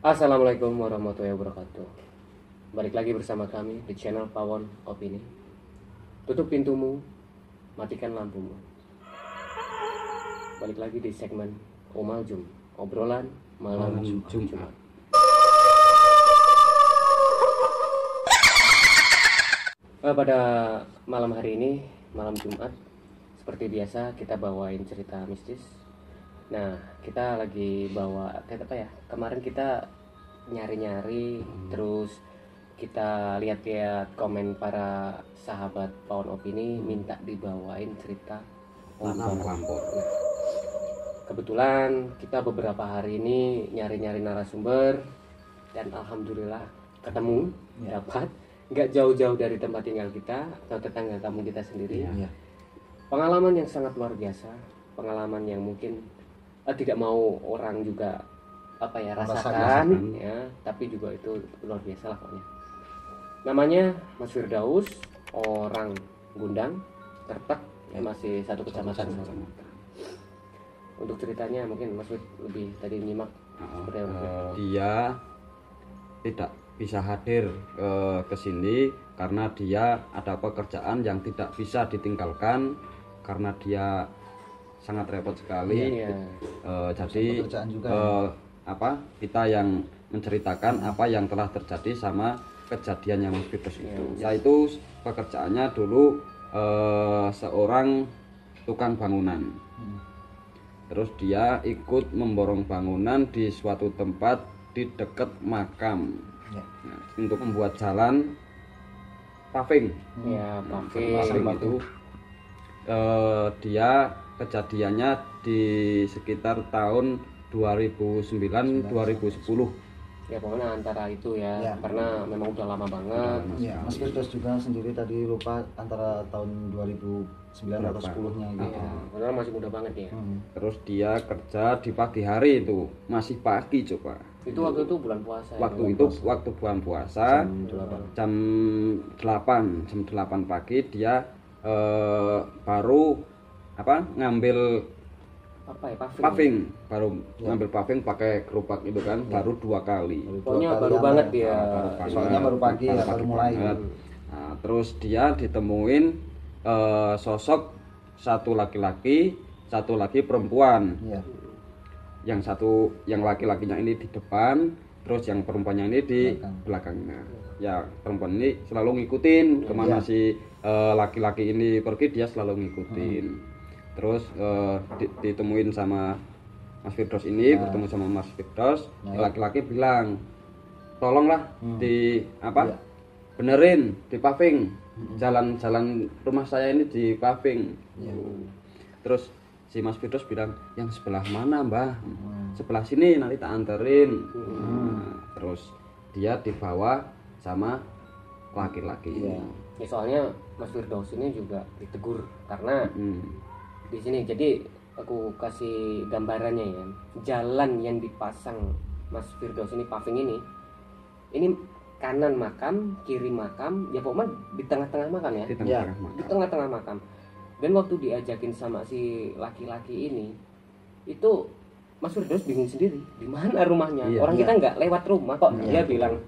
Assalamualaikum warahmatullahi wabarakatuh. Balik lagi bersama kami di channel Pawon Opini. Tutup pintumu, matikan lampumu. Balik lagi di segmen Omal Jum, obrolan malam Jumat. Pada malam hari ini, malam Jumat, seperti biasa kita bawain cerita mistis. Nah, kita lagi bawa apa ya? Kemarin kita nyari-nyari, terus kita lihat-lihat komen para sahabat Pawon Opini minta dibawain cerita lampor. Nah, kebetulan kita beberapa hari ini nyari-nyari narasumber dan alhamdulillah ketemu, dapat. Nggak jauh-jauh dari tempat tinggal kita atau tetangga kampung kita sendiri. Pengalaman yang sangat luar biasa, pengalaman yang mungkin tidak mau orang juga rasakan ya, tapi juga itu luar biasa lah pokoknya. Namanya Mas Firdaus, orang Gundang, Tertek, ya masih satu kecamatan. Untuk ceritanya mungkin Mas Fir lebih tadi nyimak seperti apa? Dia tidak bisa hadir ke sini karena dia ada pekerjaan yang tidak bisa ditinggalkan karena dia sangat repot sekali. Jadi kita yang menceritakan apa yang telah terjadi sama kejadian yang Mas Firdaus itu. Yaitu pekerjaannya dulu seorang tukang bangunan. Terus dia ikut memborong bangunan di suatu tempat di dekat makam. Nah, untuk membuat jalan paving. Paving itu dia kejadiannya di sekitar tahun 2009-2010. Ya pokoknya antara itu ya, karena memang udah lama banget. Mas Firdaus juga sendiri tadi lupa antara tahun 2009 atau 10-nya gitu. Karena masih muda banget ya. Terus dia kerja di pagi hari itu, masih pagi coba. Itu waktu itu bulan puasa. Waktu bulan puasa jam 8 pagi dia baru ngambil paving, ngambil paving pakai gerobak itu kan, baru 2 kali. Pokoknya baru banget dia. Soalnya baru pagi ya, baru mulai. Nah, terus dia ditemuin sosok satu laki-laki, satu lagi perempuan. Yang laki-lakinya ini di depan, terus yang perempuannya ini di belakangnya. Ya, perempuan ini selalu ngikutin kemana si laki-laki ini pergi, dia selalu ngikutin. Terus ditemuin sama Mas Firdaus ini, bertemu sama Mas Firdaus. Laki-laki bilang, tolonglah benerin, di paving, jalan rumah saya ini di paving. Terus si Mas Firdaus bilang, yang sebelah mana mbah? Sebelah sini, nanti tak anterin. Terus dia dibawa sama laki-laki. Ya soalnya Mas Firdaus ini juga ditegur karena di sini, jadi aku kasih gambarannya ya, jalan yang dipasang Mas Firdaus ini, paving ini kanan makam, kiri makam, ya pokoknya di tengah-tengah makam ya. Di tengah-tengah makam. Dan waktu diajakin sama si laki-laki ini, itu Mas Firdaus bingung sendiri, di mana rumahnya. Orang kita nggak lewat rumah kok. Dia bilang,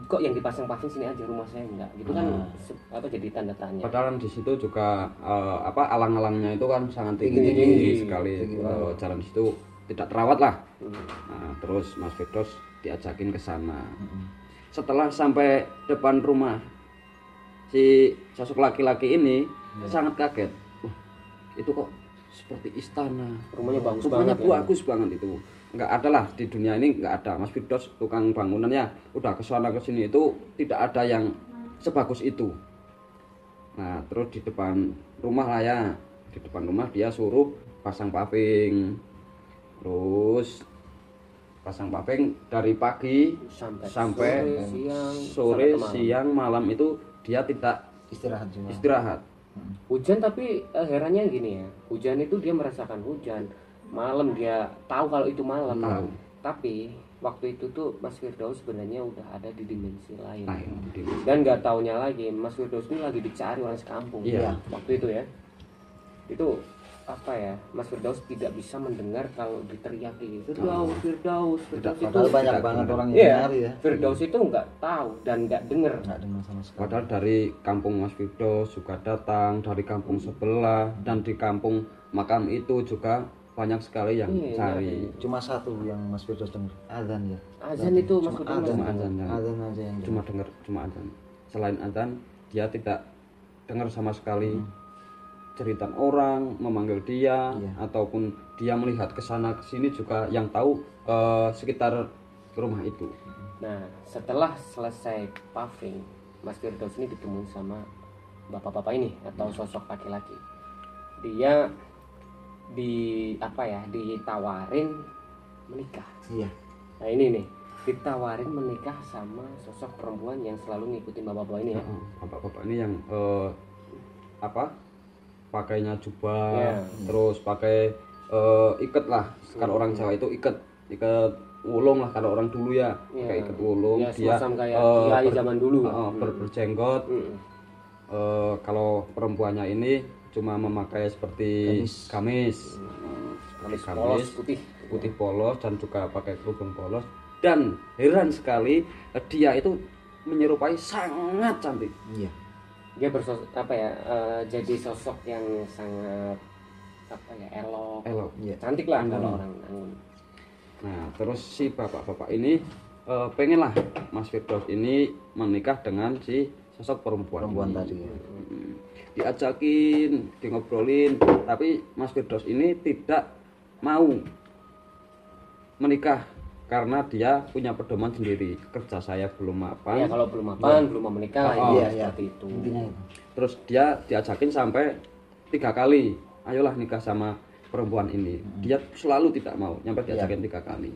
kok yang dipasang paving sini aja, rumah saya enggak. Gitu kan jadi tanda tanya. Padahal di situ juga alang-alangnya itu kan sangat tinggi sekali. Jalan di situ tidak terawat lah. Nah, terus Mas Firdaus diajakin ke sana. Setelah sampai depan rumah si sosok laki-laki ini, sangat kaget. Itu kok seperti istana. Rumahnya bagus banget itu. Enggak ada lah di dunia ini, enggak ada. Mas Firdaus tukang bangunannya udah kesana kesini itu tidak ada yang sebagus itu. Nah, terus di depan rumah lah ya, di depan rumah dia suruh pasang paving. Terus pasang paving dari pagi sampai sore, siang, malam itu dia tidak istirahat. Hujan, tapi herannya gini ya, hujan itu dia merasakan hujan. Malam dia tahu kalau itu malam. Tapi waktu itu tuh Mas Firdaus sebenarnya udah ada di dimensi lain. Dan nggak taunya lagi Mas Firdaus ini lagi dicari orang sekampung. Waktu itu ya, itu apa ya, Mas Firdaus tidak bisa mendengar kalau diteriaki Firdaus, Firdaus, Firdaus itu Padahal banyak tidak banget dengar. orang yang iya, nyari ya. Firdaus itu nggak tahu dan nggak dengar. Nggak dengar sama sekali. Padahal dari kampung Mas Firdaus juga datang, dari kampung sebelah, dan di kampung makam itu juga banyak sekali yang Iya, cari. Cuma satu yang Mas Firdaus dengar, azan ya. Azan itu Mas Cuma Firdaus azan, Cuma azan yang azan aja yang cuma dengar, cuma azan. Selain azan, dia tidak dengar sama sekali cerita orang memanggil dia, Iya. ataupun dia melihat ke sana ke sini juga yang tahu sekitar rumah itu. Nah, setelah selesai paving, Mas Firdaus ini ketemu sama bapak-bapak ini atau sosok laki-laki. Dia ditawarin menikah. Iya. Nah, ini nih, ditawarin menikah sama sosok perempuan yang selalu ngikutin bapak-bapak ini ya. Bapak-bapak ini yang pakainya jubah, Iya. terus pakai iket lah. Kalau orang Jawa itu iket wulung lah, kalau orang dulu ya Iya. pakai iket wulung. Ya, Dia semacam kayak kiai zaman dulu. berjenggot. Mm. Kalau perempuannya ini cuma memakai seperti gamis, Gamis seperti polos putih. putih polos, dan juga pakai kerudung polos. Dan heran sekali, dia itu menyerupai sangat cantik. Iya. Dia jadi sosok yang sangat elok, Elok. cantik lah kalau orang Anggun. Nah, terus si bapak-bapak ini pengenlah Mas Firdaus ini menikah dengan si sosok perempuan ini. Tadi ya. Diajakin, ngobrolin, tapi Mas Firdaus ini tidak mau menikah karena dia punya pedoman sendiri. Kerja saya belum mapan. Ya kalau belum mapan, belum mau menikah, seperti itu. Intinya itu. Terus dia diajakin sampai 3 kali, ayolah nikah sama perempuan ini. Dia selalu tidak mau, nyampe diajakin 3 kali.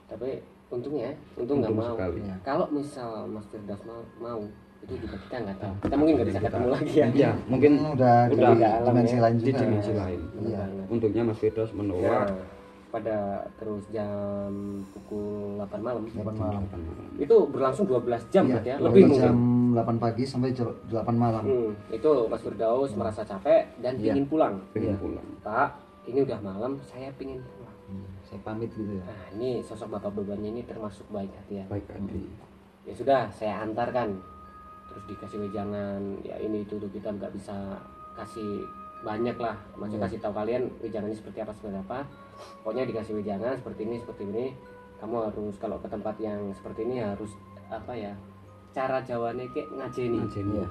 Tapi untungnya, untung nggak Untung mau. sekali. Ya. Kalau misal Mas Firdaus mau, itu juga kita nggak tahu. Kita mungkin nggak bisa ketemu lagi ya. Ya, mungkin udah di udah alam dimensi ya. lain di juga. dimensi lain. Bener Iya. banget. Untungnya Mas Firdaus menolak. Nah, pada terus jam pukul 8 malam. 8 malam. Itu berlangsung 12 jam Iya, berarti ya, lebih jam mungkin. 8 pagi sampai jam 8 malam. Itu Mas Firdaus merasa capek dan Iya. ingin pulang. Pengen pulang. Pak, ini udah malam, saya pingin pulang. Saya pamit gitu ya. Nah, ini sosok bapak bebannya ini termasuk baik hati ya. Baik hati. Ya sudah, saya antarkan. Terus dikasih wejangan, ya ini itu tuh kita nggak bisa kasih banyak lah, maksudnya kasih tahu kalian wejangannya seperti apa. Pokoknya dikasih wejangan seperti ini. Kamu harus kalau ke tempat yang seperti ini harus cara Jawanya kayak ngajeni. Ngajeni. Iya.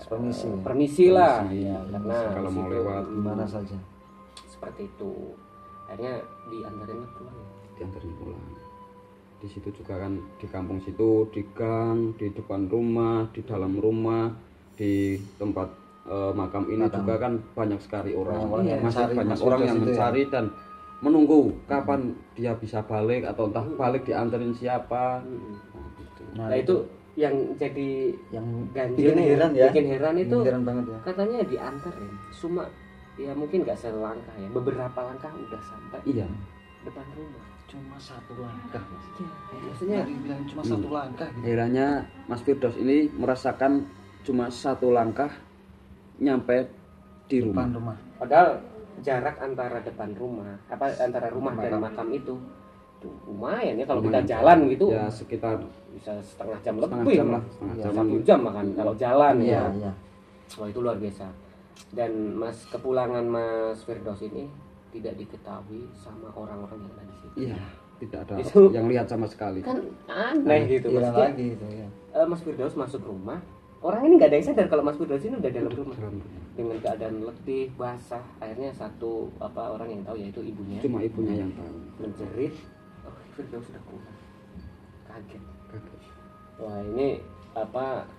Permisi. Permisi lah, Permisi. ya, karena Kalau mau disitu, lewat. Gimana saja. seperti itu. Akhirnya diantarin lah pulang ya. Diantarin pulang. Di situ juga kan, di kampung situ, di gang, di depan rumah, di dalam rumah, di tempat makam ini juga kan banyak sekali orang. Banyak orang yang Masih mencari banyak Mas orang Firdaus yang itu ya. mencari dan menunggu kapan dia bisa balik, atau entah balik dianterin siapa. Nah, gitu. Nah, itu yang jadi yang ganjil bikin heran ya. bikin heran itu Heran banget ya. katanya diantarin cuma ya mungkin nggak selangkah ya, beberapa langkah udah sampai Iya. depan rumah. Cuma satu langkah. Mas. Iya, maksudnya Tadi bilang cuma satu langkah gitu. Akhirnya Mas Firdaus ini merasakan cuma 1 langkah nyampe di Depan rumah. rumah. padahal jarak antara depan rumah antara rumah dan makam itu tuh lumayan ya kalau kita Lumayan. jalan gitu Ya sekitar bisa setengah jam setengah lebih jam lah, setengah Iya, jam. 1 jam makan kalau jalan Iya, ya. iya. Wah, itu luar biasa. Dan kepulangan Mas Firdaus ini tidak diketahui sama orang-orang yang ada di situ. Iya, tidak ada Itu- yang lihat sama sekali. Kan aneh gitu Hilang maksudnya. lagi itu ya. Mas Firdaus masuk rumah, orang ini nggak ada yang sadar kalau Mas Firdaus ini udah dalam rumah Dalam rumah. dengan keadaan letih, basah. Akhirnya satu orang yang tahu yaitu ibunya Cuma ibunya yang tahu. menjerit, oh Firdaus sudah pulang. Kaget. Kaget. Wah, ini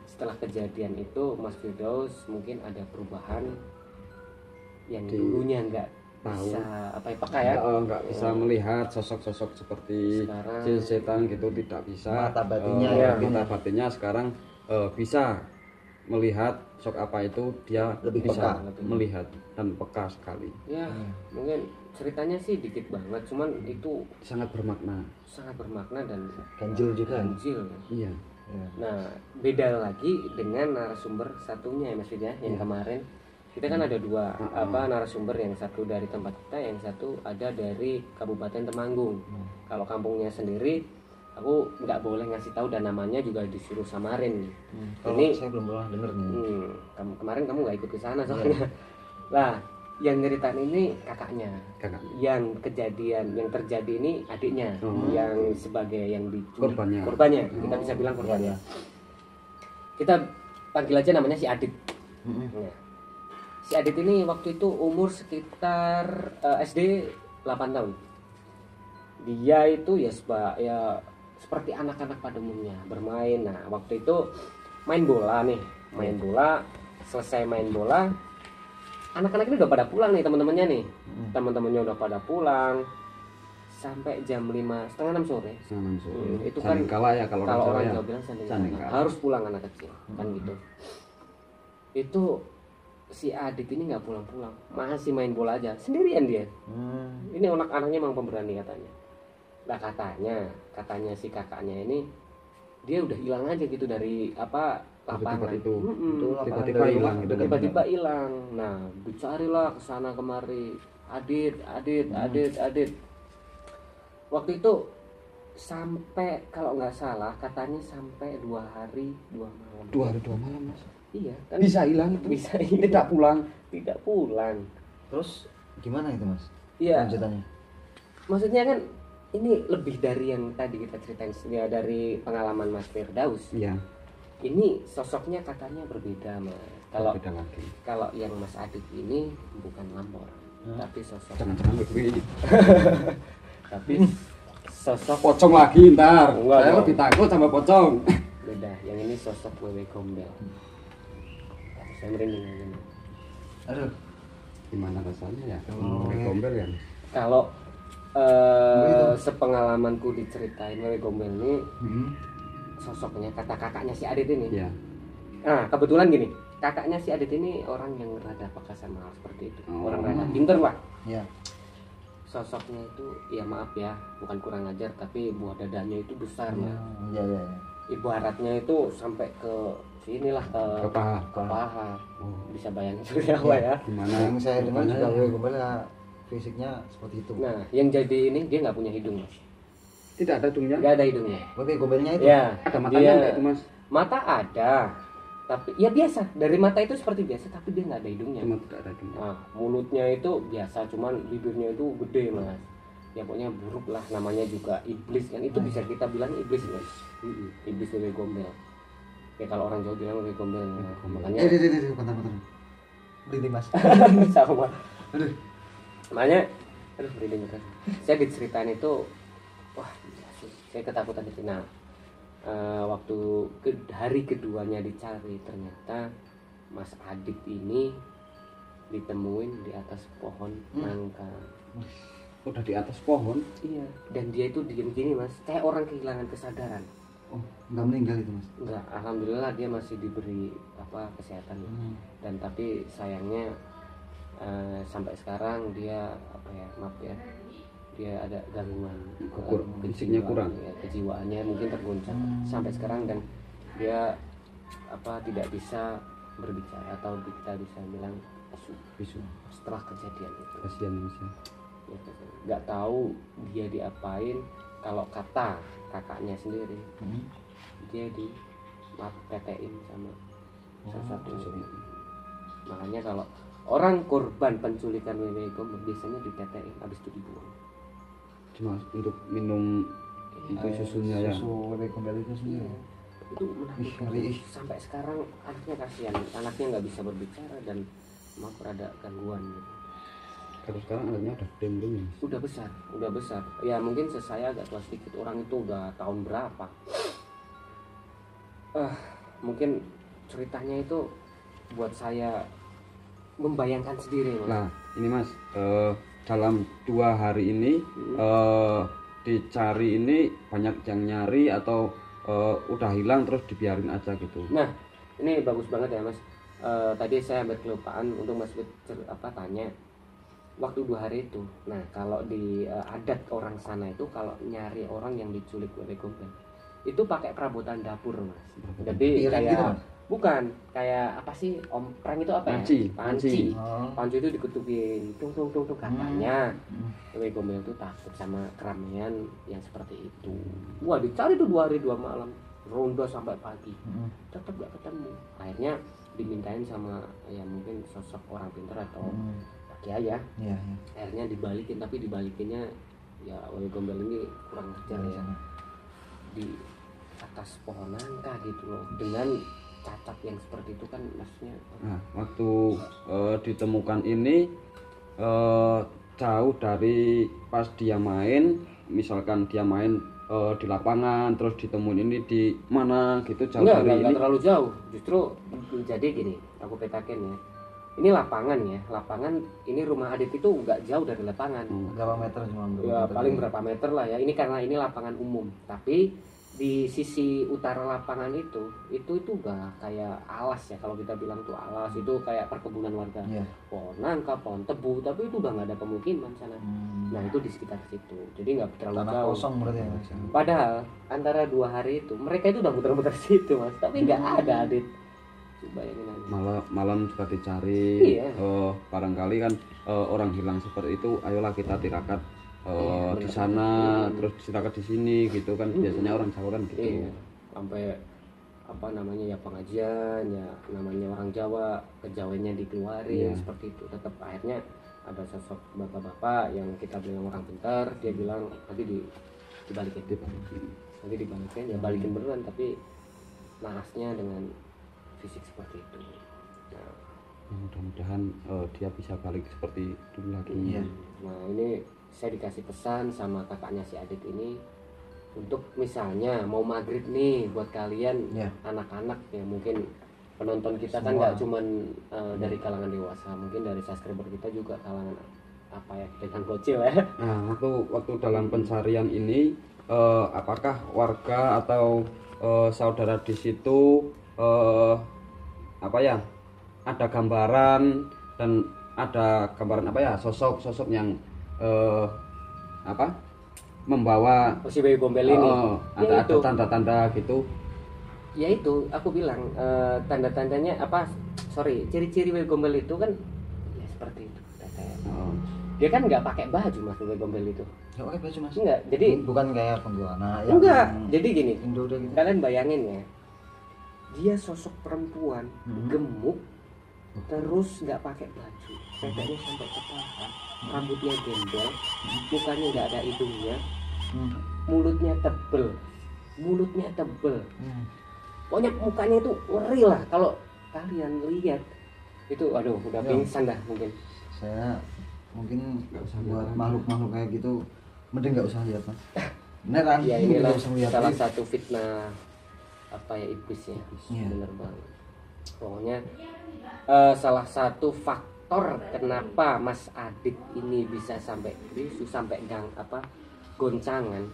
setelah kejadian itu Mas Firdaus mungkin ada perubahan yang Di- dulunya nggak tahu. bisa peka ya. Nggak bisa melihat sosok-sosok seperti Sekarang- jin setan gitu, tidak bisa. Mata batinnya Eh, ya. mata batinnya sekarang bisa melihat sok apa itu, dia Lebih bisa peka. melihat dan peka sekali. Ya, mungkin ceritanya sih dikit banget, cuman itu Sangat bermakna. sangat bermakna dan Ganjil juga. ganjil. Iya. Ya. Nah, beda lagi dengan narasumber satunya ya Mas Fid ya, yang kemarin Kita kan ada dua narasumber, yang satu dari tempat kita, yang satu ada dari Kabupaten Temanggung. Kalau kampungnya sendiri, aku nggak boleh ngasih tahu dan namanya juga disuruh samarin. Kalau Ini saya belum pernah denger nih. kemarin kamu nggak ikut ke sana soalnya. Lah, yang nyeritain ini kakaknya. Kakak. Yang terjadi ini adiknya, yang sebagai yang diculik. Korbannya. Kita bisa bilang korbannya. Kita panggil aja namanya si Adit. Nah, si Adit ini waktu itu umur sekitar SD 8 tahun. Dia itu ya seperti anak-anak pada umumnya bermain. Nah, waktu itu main bola. Selesai main bola, anak-anak ini udah pada pulang nih, teman-temannya nih. Teman-temannya udah pada pulang sampai jam 5:30 sore. Itu kan Sandingkala ya kalau orang ya. Jawa bilang sandingkala. Sandingkala. Harus pulang anak kecil kan gitu. Itu si Adit ini nggak pulang-pulang, masih main bola aja sendirian dia. Ini anak-anaknya memang pemberani katanya. Nah, katanya si kakaknya ini dia udah hilang aja gitu dari lapangan itu. Tiba-tiba hilang gitu. Tiba-tiba hilang. Nah, dicarilah ke sana kemari. Adit. Waktu itu sampai, kalau nggak salah katanya sampai 2 hari 2 malam. 2 hari 2 malam, Mas. Iya, kan Bisa hilang itu. bisa hilang. Tidak pulang. Terus gimana itu Mas? Iya. Lanjutannya. Maksudnya kan ini lebih dari yang tadi kita ceritain ya, dari pengalaman Mas Firdaus. Iya. Ini sosoknya katanya berbeda, Mas. Beda lagi. Kalau yang Mas Adit ini bukan lampor, tapi sosok. Jangan lebih. Tapi sosok Pocong lagi ntar. Enggak Saya dong. lebih takut sama pocong. beda. Yang ini sosok Wewe Gombel. Saya merinding ini. Aduh. Gimana rasanya ya? Gombel ya. Kalau sepengalamanku diceritain Wewe Gombel ini, sosoknya kata kakaknya si Adit ini. Iya. Nah, kebetulan gini, kakaknya si Adit ini orang yang rada peka sama hal seperti itu. Orang rada pinter lah. Iya. Sosoknya itu, ya maaf ya, bukan kurang ajar, tapi buah dadanya itu besar, Mas. Iya. Ibaratnya itu sampai ke sinilah, Ke paha. paha. Bisa bayangin seperti apa ya. Gimana? Yang saya dengar Rupanya juga ya. Wewe Gombel ya fisiknya seperti itu. Nah, yang jadi ini dia nggak punya hidung, Mas. Tidak ada hidungnya. Nggak ada hidungnya. Wewe Gombelnya itu. Ya, Ada matanya dia- enggak itu, Mas? mata ada, tapi ya biasa. Dari mata itu seperti biasa, tapi dia nggak ada hidungnya. Cuma tidak ada hidungnya. Nah, mulutnya itu biasa, cuman bibirnya itu gede, Mas. Ya pokoknya buruk lah, namanya juga iblis kan, itu bisa kita bilang iblis, Mas. Iblis Wewe Gombel. Ya kalau orang Jawa bilang Wewe Gombel. Makanya Bentar. Berhenti Mas. sama. Aduh. Makanya merinding betul. Saya diceritain itu, wah gila sih, saya ketakutan itu. Nah, waktu hari keduanya dicari, ternyata Mas Adit ini ditemuin di atas pohon nangka. Udah di atas pohon. Iya, dan dia itu diem gini, Mas, kayak orang kehilangan kesadaran. Oh, enggak meninggal itu Mas. Enggak, alhamdulillah dia masih diberi kesehatan. Dan tapi sayangnya sampai sekarang dia maaf ya, dia ada gangguan Fisiknya kurang. ya, kejiwaannya mungkin terguncang sampai sekarang, dan dia tidak bisa berbicara, atau kita bisa bilang bisu setelah kejadian itu. Kasihan Mas ya. Ya, nggak tahu dia diapain. Kalau kata kakaknya sendiri, dia di tetein sama sesuatu. Makanya kalau orang korban penculikan Wewe Gombel biasanya ditetein, habis itu dibuang. Cuma untuk minum itu susunya ya. Susu Wewe Gombel itu sendiri. Itu menakutkan. Ngeri. Sampai sekarang anaknya kasihan, anaknya nggak bisa berbicara dan maaf ada gangguan gitu. Terus sekarang anaknya udah gede belum ya? Udah besar. Ya mungkin saya agak tua sedikit, orang itu udah tahun berapa. Mungkin ceritanya itu buat saya membayangkan sendiri, Mas. Nah, ini Mas, dalam 2 hari ini dicari ini banyak yang nyari atau udah hilang terus dibiarin aja gitu. Nah, ini bagus banget ya, Mas. Tadi saya hampir kelupaan untuk Mas tanya waktu 2 hari itu. Nah, kalau di adat orang sana itu kalau nyari orang yang diculik Wewe Gombel itu pakai perabotan dapur, Mas. Jadi Piring kayak gitu, Mas? Bukan, kayak apa sih prank itu apa Panci, ya? Panci. Oh. Panci itu diketukin, tung katanya. Wewe Gombel itu takut sama keramaian yang seperti itu. Wah, dicari tuh 2 hari 2 malam, ronda sampai pagi, tetap gak ketemu. Akhirnya dimintain sama ya mungkin sosok orang pintar atau Pak Kiai ya. Iya. Akhirnya dibalikin, tapi dibalikinnya ya Wewe Gombel ini kurang ajar ya. Di atas pohon nangka gitu loh, dengan cacat yang seperti itu kan maksudnya. Nah, waktu ditemukan ini jauh dari pas dia main, misalkan dia main di lapangan terus ditemuin ini di mana gitu, jauh dari Enggak ini. terlalu jauh. Justru jadi gini, aku petakin ya. Ini lapangan ya, lapangan ini rumah Adit itu nggak jauh dari lapangan. Berapa meter cuma? Ya, paling berapa meter lah ya. Ini karena ini lapangan umum, tapi di sisi utara lapangan itu enggak kayak alas ya, kalau kita bilang tuh alas itu kayak perkebunan warga. Iya. Pohon nangka, pohon tebu, tapi itu udah nggak ada pemukiman sana. Nah itu di sekitar situ, jadi nggak terlalu Tanah jauh. kosong berarti ya Mas. Padahal antara 2 hari itu mereka itu udah muter-muter situ mas, tapi nggak ada Adit. Bayangin aja. Malam juga dicari. Iya. Barangkali kan orang hilang seperti itu, ayolah kita tirakat di benar. sana, terus tirakat di sini gitu kan. Biasanya orang Jawa kan gitu. Iya, sampai apa namanya ya pengajian ya, namanya orang Jawa, kejawennya dikeluarin seperti itu. Tetap akhirnya ada sosok bapak-bapak yang kita bilang orang pintar, dia bilang nanti dibalikin, nanti dibalikin ya, balikin beneran, tapi naasnya dengan fisik seperti itu. Nah, Mudah-mudahan dia bisa balik seperti dulu lagi. Iya. nah ini saya dikasih pesan sama kakaknya si Adit ini, untuk misalnya mau maghrib nih buat kalian Iya. anak-anak ya, mungkin penonton kita kan Semua. nggak cuman dari kalangan dewasa, mungkin dari subscriber kita juga kalangan apa ya, kita bocil ya. Nah, waktu dalam pencarian ini apakah warga atau saudara di situ apa ya, ada gambaran dan ada gambaran apa ya, sosok yang apa membawa Si Wewe Gombel ini ya ada itu, tanda-tanda gitu. ya itu aku bilang tanda-tandanya apa, ciri-ciri Wewe Gombel itu kan ya seperti itu. Dia kan nggak pakai baju mas, Wewe Gombel itu Nggak pakai baju Mas. enggak, jadi Bukan kayak kuntilanak. enggak, jadi gini, Indo udah gitu. kalian bayangin ya, dia sosok perempuan gemuk, terus nggak pakai baju, dadanya sampai ke paha, rambutnya gembel, mukanya nggak ada hidungnya, mulutnya tebel, pokoknya mukanya itu ngeri lah. Kalau kalian lihat itu, aduh udah Ya. pingsan dah mungkin. Saya mungkin Nggak usah buat lihat. makhluk-makhluk kayak gitu mending nggak usah lihat Mas. Beneran. Ya inilah Nggak usah lihat. salah satu fitnah apa ya, iblis ya. Iya. Bener banget. Pokoknya salah satu faktor kenapa Mas Adit ini bisa sampai bisu, sampai goncangan,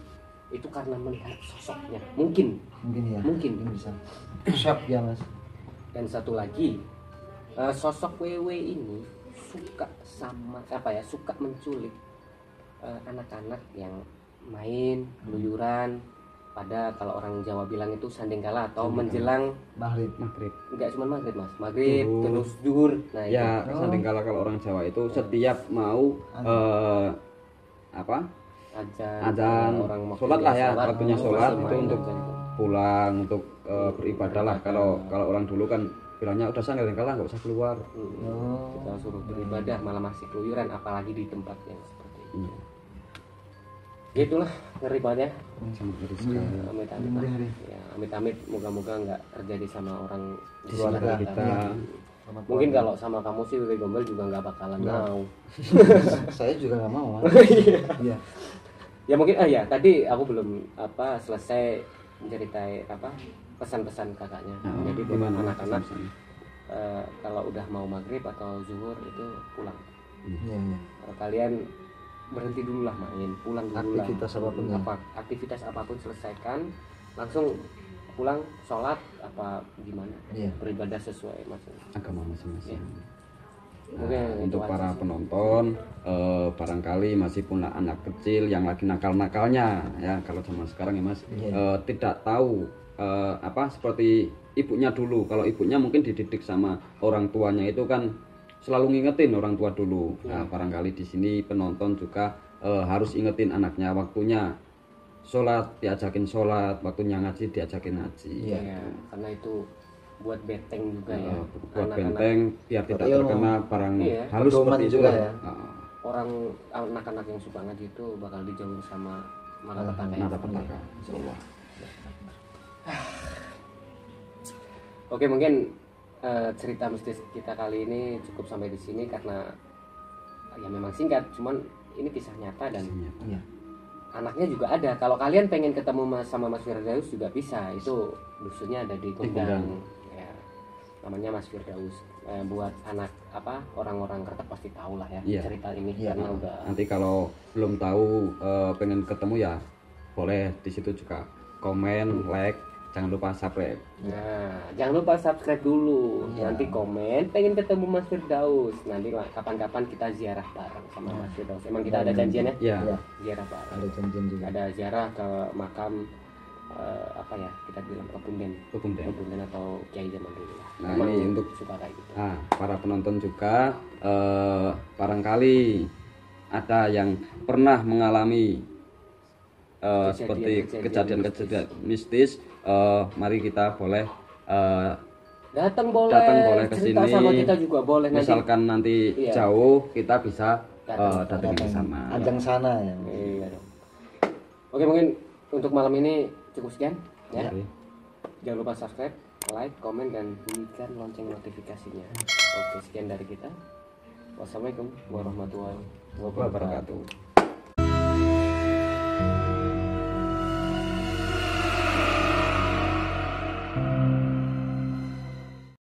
itu karena melihat sosoknya. Mungkin Mungkin ya. Mungkin. bisa. Shock ya Mas. Dan satu lagi, sosok Wewe ini suka suka menculik anak-anak yang main keluyuran pada, kalau orang Jawa bilang itu sandingkala atau menjelang Maghrib. enggak cuma maghrib mas, maghrib Zuhur. terus zuhur. Nah itu. Ya, sandingkala kalau orang Jawa itu setiap mau apa? Azan, orang mau sholat lah ya, sholat, waktunya masih sholat itu main untuk azan. pulang, untuk beribadah lah. Kalau orang dulu kan bilangnya udah sandingkala nggak usah keluar. Kita suruh beribadah malah masih keluyuran, apalagi di tempat yang seperti itu. Gitulah, ngeri banget ya. Sangat ngeri sekali. Amit-amit lah. Ya, amit-amit, moga-moga nggak terjadi sama orang di Keluarga sekitar kita. Selamat Mungkin keluarga. kalau sama kamu sih Wewe Gombel juga nggak bakalan mau. Saya juga nggak mau Mas. Iya. Ya mungkin ya tadi aku belum selesai menceritai pesan-pesan kakaknya. Jadi buat Gimana anak-anak pesan-pesan? kalau udah mau maghrib atau zuhur itu pulang. Iya. Kalau kalian berhenti dulu lah main, pulang dulu lah. Aktivitas apapun ya. Aktivitas apapun selesaikan, langsung pulang sholat apa gimana, Iya. beribadah sesuai macam. Agama masing-masing. Mungkin Nah, itu untuk aja para sih. penonton, barangkali masih punya anak kecil yang lagi nakal-nakalnya ya, kalau zaman sekarang ya Mas, Iya. tidak tahu seperti ibunya dulu. Kalau ibunya mungkin dididik sama orang tuanya itu kan selalu ngingetin orang tua dulu. Nah, barangkali di sini penonton juga harus ingetin anaknya waktunya sholat diajakin sholat, waktunya ngaji diajakin ngaji. Iya, karena itu buat benteng juga ya. Buat Anak-anak- benteng biar tidak Iya, terkena barang Iya. halus Pedoman seperti itu juga lah. ya. Orang anak-anak yang suka ngaji itu bakal dijauhin sama malapetaka ya. Malapetaka, insyaallah. Oke, mungkin cerita mistis kita kali ini cukup sampai di sini karena ya memang singkat, cuman ini kisah nyata dan Iya. anaknya juga ada. Kalau kalian pengen ketemu sama Mas Firdaus juga bisa. Itu dusunnya ada di Gondang. Ya, namanya Mas Firdaus. Buat anak orang-orang Kertek pasti tahu lah ya Iya. cerita ini Iya. karena udah Nanti kalau belum tahu pengen ketemu ya boleh di situ juga komen, like, jangan lupa subscribe. Nah, jangan lupa subscribe dulu. Iya. Nanti komen pengen ketemu Mas Firdaus. Nanti lah kapan-kapan kita ziarah bareng sama Mas Firdaus. Emang kita ada janjian ya? Ya, Iya. Ziarah bareng. Ada janjian juga. Ada ziarah ke makam kita bilang kepunden atau kiai zaman dulu lah. Nah, Emang ini untuk suka kayak gitu. nah, para penonton juga barangkali ada yang pernah mengalami seperti kejadian-kejadian mistis, mari kita boleh Datang datang boleh boleh ke cerita sini. sama kita juga boleh nanti. Misalkan nanti Iya. jauh kita bisa Datang. datang ke sana. Ajang sana ya. Iya dong. Oke, mungkin untuk malam ini cukup sekian ya. Oke. Jangan lupa subscribe, like, komen, dan bunyikan lonceng notifikasinya. Oke, sekian dari kita. Wassalamualaikum warahmatullahi wabarakatuh. Wabarakatuh.